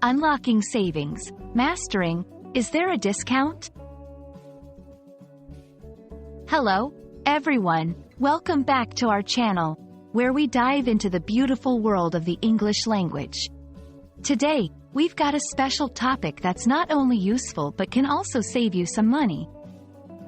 Unlocking savings, mastering, is there a discount? Hello, everyone. Welcome back to our channel, where we dive into the beautiful world of the English language. Today, we've got a special topic that's not only useful but can also save you some money.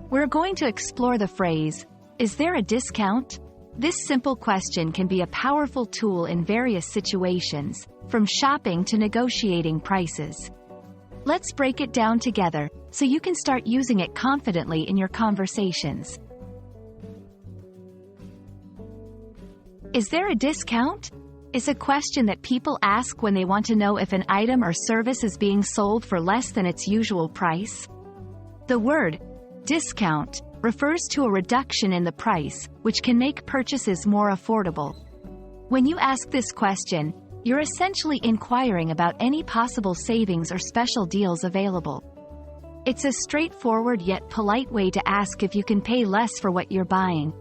We're going to explore the phrase, is there a discount? This simple question can be a powerful tool in various situations, from shopping to negotiating prices. Let's break it down together, so you can start using it confidently in your conversations. Is there a discount? Is a question that people ask when they want to know if an item or service is being sold for less than its usual price. The word discount refers to a reduction in the price, which can make purchases more affordable. When you ask this question, you're essentially inquiring about any possible savings or special deals available. It's a straightforward yet polite way to ask if you can pay less for what you're buying.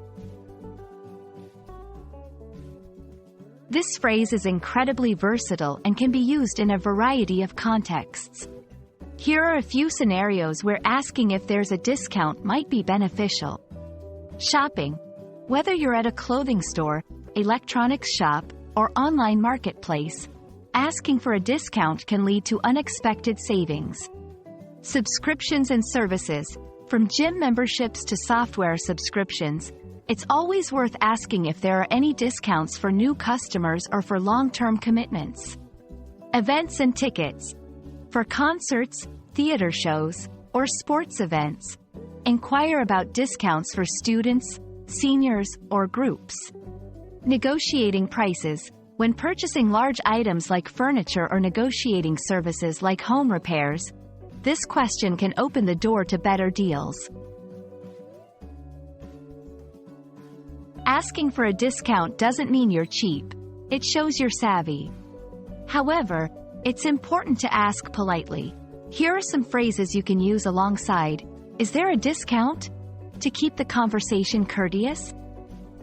This phrase is incredibly versatile and can be used in a variety of contexts. Here are a few scenarios where asking if there's a discount might be beneficial. Shopping. Whether you're at a clothing store, electronics shop, or online marketplace, asking for a discount can lead to unexpected savings. Subscriptions and services. From gym memberships to software subscriptions, it's always worth asking if there are any discounts for new customers or for long-term commitments. Events and tickets. For concerts, theater shows, or sports events, inquire about discounts for students, seniors, or groups. Negotiating prices. When purchasing large items like furniture or negotiating services like home repairs, this question can open the door to better deals. Asking for a discount doesn't mean you're cheap. It shows you're savvy. However, it's important to ask politely. Here are some phrases you can use alongside, "Is there a discount?" to keep the conversation courteous.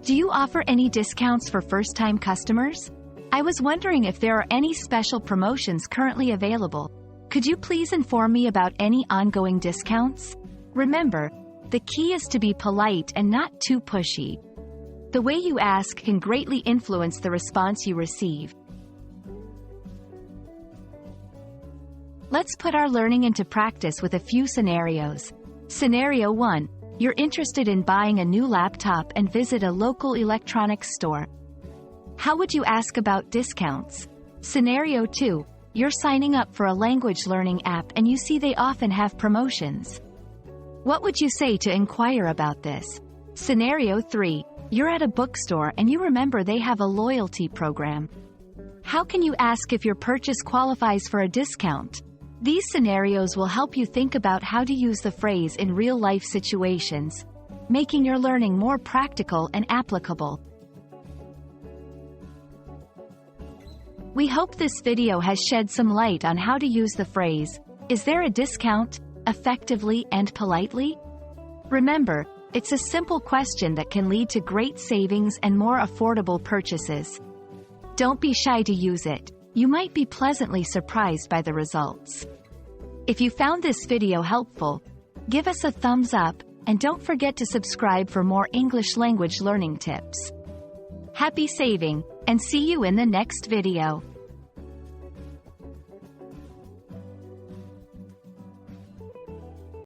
Do you offer any discounts for first-time customers? I was wondering if there are any special promotions currently available. Could you please inform me about any ongoing discounts? Remember, the key is to be polite and not too pushy. The way you ask can greatly influence the response you receive. Let's put our learning into practice with a few scenarios. Scenario 1. You're interested in buying a new laptop and visit a local electronics store. How would you ask about discounts? Scenario 2. You're signing up for a language learning app and you see they often have promotions. What would you say to inquire about this? Scenario 3. You're at a bookstore and you remember they have a loyalty program. How can you ask if your purchase qualifies for a discount? These scenarios will help you think about how to use the phrase in real-life situations, making your learning more practical and applicable. We hope this video has shed some light on how to use the phrase, "Is there a discount?" effectively and politely. Remember, it's a simple question that can lead to great savings and more affordable purchases. Don't be shy to use it. You might be pleasantly surprised by the results. If you found this video helpful, give us a thumbs up, and don't forget to subscribe for more English language learning tips. Happy saving, and see you in the next video.